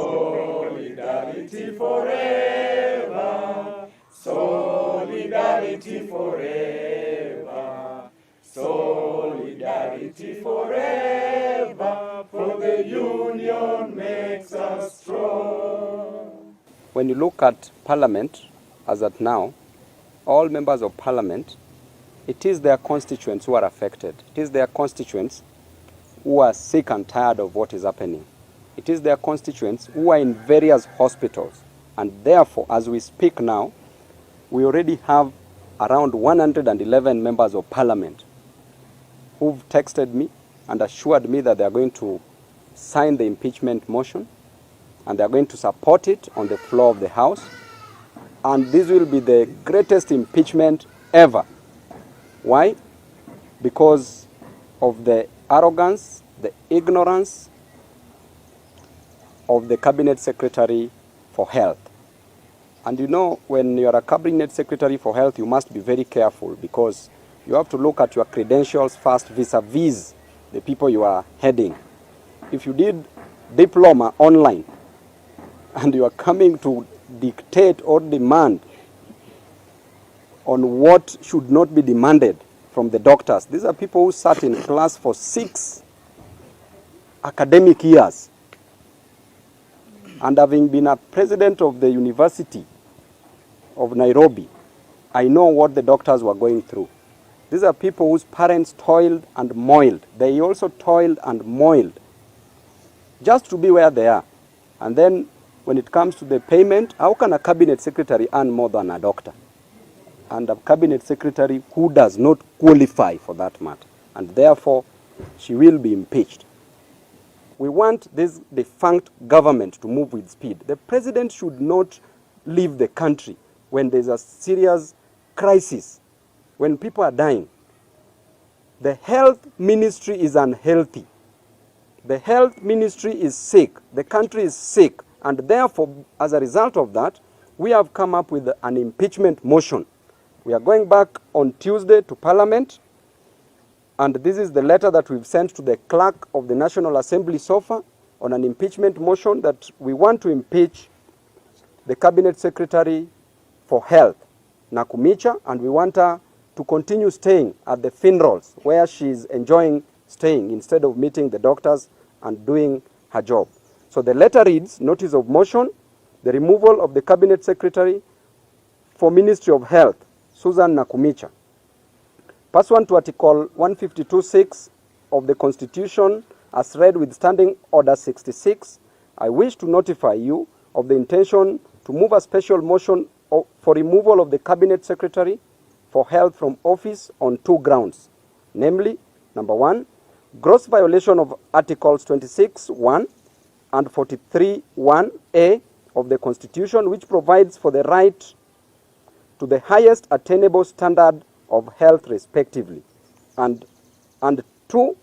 Solidarity forever, solidarity forever, solidarity forever, for the union makes us strong. When you look at Parliament, as at now, all members of Parliament, it is their constituents who are affected. It is their constituents who are sick and tired of what is happening. It is their constituents who are in various hospitals. And therefore, as we speak now, we already have around 111 members of Parliament who've texted me and assured me that they are going to sign the impeachment motion and they are going to support it on the floor of the House. And this will be the greatest impeachment ever. Why? Because of the arrogance, the ignorance of the Cabinet Secretary for Health. And you know, when you are a Cabinet Secretary for Health, you must be very careful because you have to look at your credentials first vis-a-vis the people you are heading. If you did diploma online and you are coming to dictate or demand on what should not be demanded from the doctors. These are people who sat in class for 6 academic years. And having been a president of the University of Nairobi, I know what the doctors were going through. These are people whose parents toiled and moiled. They also toiled and moiled just to be where they are. And then when it comes to the payment, how can a cabinet secretary earn more than a doctor? And a cabinet secretary who does not qualify for that matter. And therefore, she will be impeached. We want this defunct government to move with speed. The president should not leave the country when there's a serious crisis, when people are dying. The health ministry is unhealthy. The health ministry is sick. The country is sick. And therefore, as a result of that, we have come up with an impeachment motion. We are going back on Tuesday to Parliament. And this is the letter that we've sent to the clerk of the National Assembly so far on an impeachment motion that we want to impeach the Cabinet Secretary for Health, Nakhumicha, and we want her to continue staying at the funerals where she's enjoying staying instead of meeting the doctors and doing her job. So the letter reads, notice of motion, the removal of the Cabinet Secretary for Ministry of Health, Susan Nakhumicha. Pursuant to Article 152(6) of the Constitution, as read with Standing Order 66, I wish to notify you of the intention to move a special motion for removal of the Cabinet Secretary for Health from office on 2 grounds, namely, number 1, gross violation of Articles 26(1) and 43(1)(a) of the Constitution, which provides for the right to the highest attainable standard of health respectively, and 2,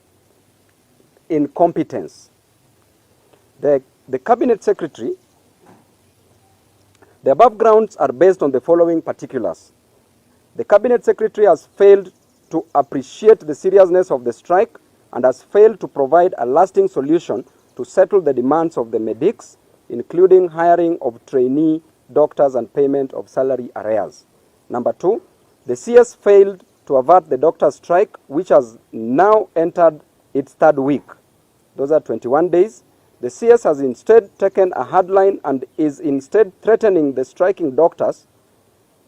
incompetence. The Cabinet Secretary, the above grounds are based on the following particulars. The Cabinet Secretary has failed to appreciate the seriousness of the strike and has failed to provide a lasting solution to settle the demands of the medics, including hiring of trainee doctors and payment of salary arrears. Number 2, the CS failed to avert the doctor strike, which has now entered its 3rd week. Those are 21 days. The CS has instead taken a hard line and is instead threatening the striking doctors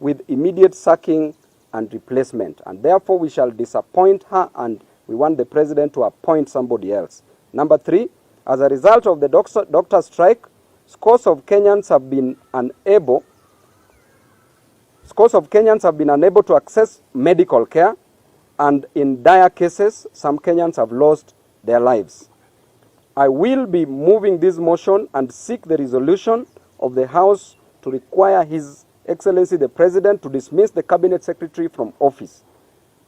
with immediate sacking and replacement. And therefore, we shall disappoint her and we want the president to appoint somebody else. Number 3, as a result of the doctor strike, scores of Kenyans have been unable to access medical care, and in dire cases, some Kenyans have lost their lives. I will be moving this motion and seek the resolution of the House to require His Excellency the President to dismiss the Cabinet Secretary from office.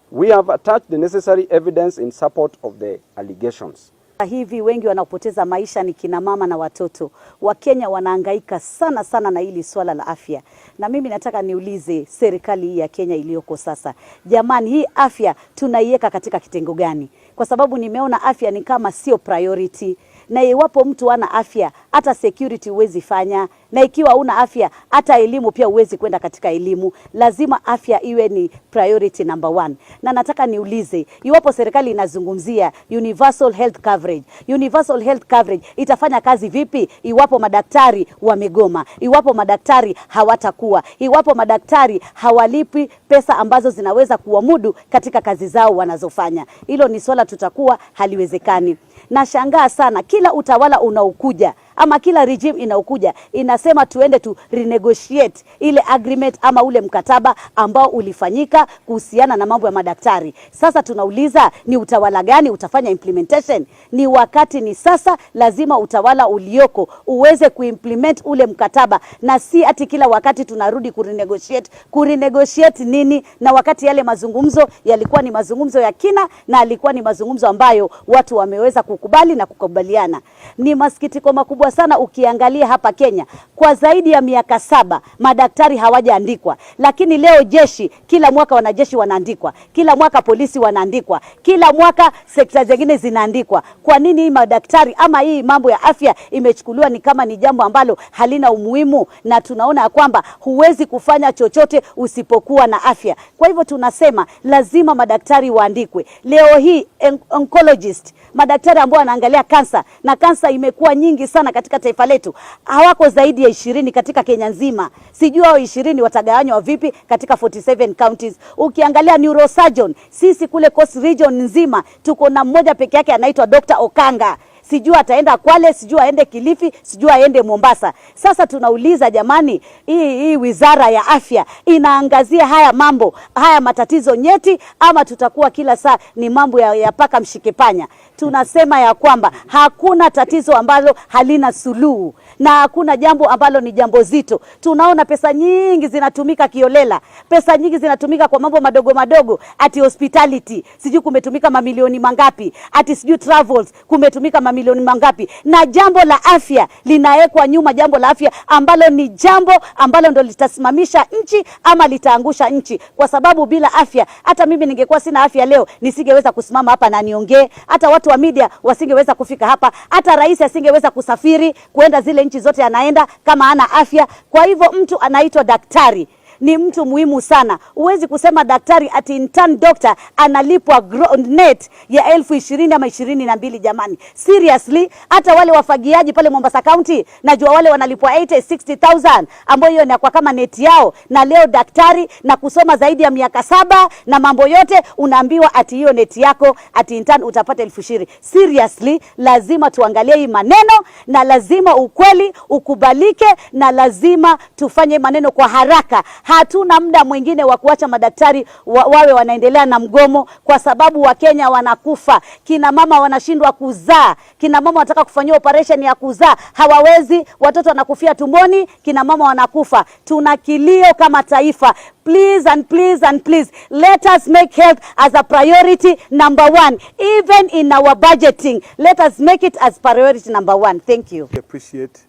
We have attached the necessary evidence in support of the allegations. Hivi wengi wanaopoteza maisha ni kina mama na watoto. Wakenya wanahangaika sana sana na hili swala la afya. Na mimi nataka niulize serikali hii ya Kenya iliyoko sasa. Jamani, hii afya tunaiweka katika kitengo gani? Kwa sababu nimeona afya ni kama sio priority. na iwapo mtu hana afya, hata security huwezi fanya, na ikiwa una afya, hata elimu pia huwezi kwenda katika elimu. Lazima afya iwe ni priority number 1. Na nataka niulize, iwapo serikali inazungumzia universal health coverage, universal health coverage itafanya kazi vipi iwapo madaktari wamegoma, iwapo madaktari hawatakuwa, iwapo madaktari hawalipi pesa ambazo zinaweza kuwamudu katika kazi zao wanazofanya? Hilo ni swala tutakuwa haliwezekani. Nashangaa sana kila utawala unaokuja ama kila regime inaokuja inasema tuende tu renegotiate ile agreement ama ule mkataba ambao ulifanyika kuhusiana na mambo ya madaktari. Sasa tunauliza, ni utawala gani utafanya implementation? Ni wakati ni sasa, lazima utawala ulioko uweze kuimplement ule mkataba, na si ati kila wakati tunarudi kurenegotiate. Kurenegotiate nini, na wakati yale mazungumzo yalikuwa ni mazungumzo ya kina na alikuwa ni mazungumzo ambayo watu wameweza kukubali na kukubaliana. Ni masikitiko makubwa sana ukiangalia hapa Kenya, kwa zaidi ya miaka 7 madaktari hawajaandikwa, lakini leo jeshi, kila mwaka wanajeshi wanaandikwa, kila mwaka polisi wanaandikwa, kila mwaka sekta zingine zinaandikwa. Kwa nini hii madaktari ama hii mambo ya afya imechukuliwa ni kama ni jambo ambalo halina umuhimu? Na tunaona kwamba huwezi kufanya chochote usipokuwa na afya. Kwa hivyo tunasema lazima madaktari waandikwe. Leo hii oncologist, madaktari ambao wanaangalia kansa, na kansa imekuwa nyingi sana katika taifa letu, hawako zaidi ya 20 katika Kenya nzima. Sijui hao 20 watagawanywa vipi katika 47 counties. Ukiangalia neurosurgeon, sisi kule Coast Region nzima tuko na mmoja peke yake anaitwa Dr. Okanga. Sijui ataenda Kwale, sijui aende Kilifi, sijui aende Mombasa. Sasa tunauliza jamani, hii wizara ya afya inaangazia haya mambo, haya matatizo nyeti, ama tutakuwa kila saa ni mambo ya paka mshikepanya? Tunasema ya kwamba hakuna tatizo ambalo halina suluhu, na hakuna jambo ambalo ni jambo zito. Tunaona pesa nyingi zinatumika kiolela, pesa nyingi zinatumika kwa mambo madogo madogo, ati hospitality sijui kumetumika mamilioni mangapi, ati sijui travels kumetumika mamilioni mangapi, na jambo la afya linawekwa nyuma. Jambo la afya ambalo ni jambo ambalo ndo litasimamisha nchi ama litaangusha nchi, kwa sababu bila afya, hata mimi ningekuwa sina afya leo nisingeweza kusimama hapa na niongee, hata watu wa media wasingeweza kufika hapa, hata rais asingeweza kusafiri kuenda zile nchi zote anaenda kama hana afya. Kwa hivyo mtu anaitwa daktari ni mtu muhimu sana. Huwezi kusema daktari ati intern doctor analipwa net ya 20,000 ama 22. Jamani, seriously? Hata wale wafagiaji pale Mombasa County najua wale wanalipwa 80-60,000 ambayo hiyo ni kwa kama net yao. Na leo daktari na kusoma zaidi ya miaka 7 na mambo yote unaambiwa ati hiyo net yako ati intern utapata 20,000. Seriously? Lazima tuangalie hii maneno, na lazima ukweli ukubalike, na lazima tufanye maneno kwa haraka. Hatuna muda mwingine wa kuacha madaktari wawe wanaendelea na mgomo, kwa sababu Wakenya wanakufa. Kina mama wanashindwa kuzaa, kina mama wanataka kufanyia operation ya kuzaa hawawezi, watoto wanakufia tumboni, kina mama wanakufa. Tuna kilio kama taifa. Please and please and please, let us make health as a priority number 1. Even in our budgeting, let us make it as priority number 1. Thank you. We appreciate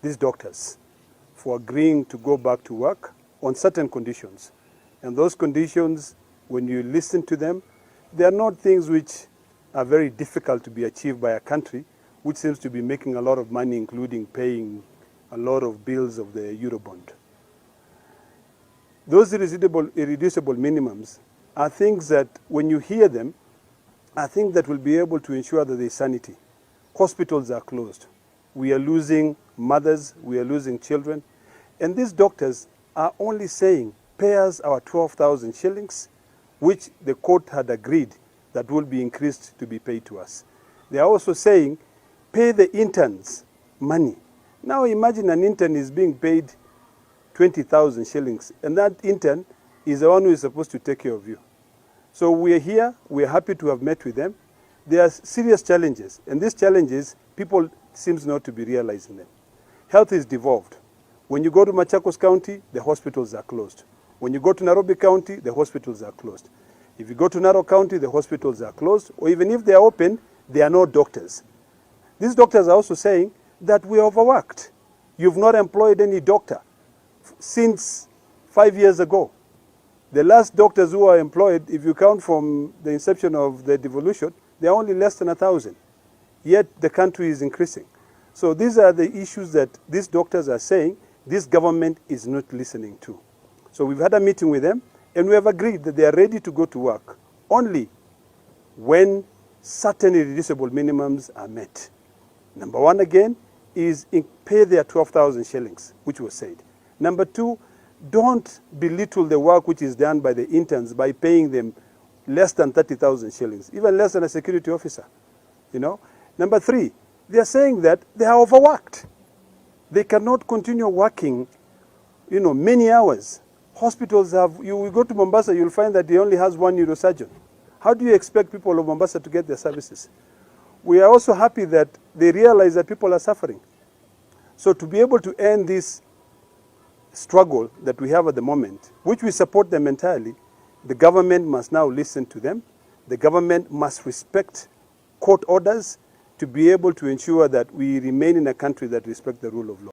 these doctors for agreeing to go back to work on certain conditions. And those conditions, when you listen to them, they are not things which are very difficult to be achieved by a country which seems to be making a lot of money, including paying a lot of bills of the Eurobond. Those irreducible minimums are things that, when you hear them, are things that will be able to ensure that there is sanity. Hospitals are closed. We are losing mothers, we are losing children. And these doctors are only saying, pay us our 12,000 shillings, which the court had agreed that will be increased to be paid to us. They are also saying, pay the interns money. Now imagine an intern is being paid 20,000 shillings, and that intern is the one who is supposed to take care of you. So we are here, we are happy to have met with them. There are serious challenges, and these challenges, people seems not to be realizing them. Health is devolved. When you go to Machakos County, the hospitals are closed. When you go to Nairobi County, the hospitals are closed. If you go to Narok County, the hospitals are closed, or even if they are open, there are no doctors. These doctors are also saying that we are overworked. You've not employed any doctor since 5 years ago. The last doctors who are employed, if you count from the inception of the devolution, they are only less than 1,000. yet the country is increasing. So these are the issues that these doctors are saying this government is not listening to. So we've had a meeting with them, and we have agreed that they are ready to go to work only when certain irreducible minimums are met. Number one, again, is pay their 12,000 shillings, which was said. Number two, don't belittle the work which is done by the interns by paying them less than 30,000 shillings, even less than a security officer. You know. Number three, they are saying that they are overworked. They cannot continue working, you know, many hours. Hospitals have, you go to Mombasa, you'll find that they only has one neurosurgeon. How do you expect people of Mombasa to get their services? We are also happy that they realize that people are suffering. So to be able to end this struggle that we have at the moment, which we support them entirely, the government must now listen to them. The government must respect court orders to be able to ensure that we remain in a country that respects the rule of law.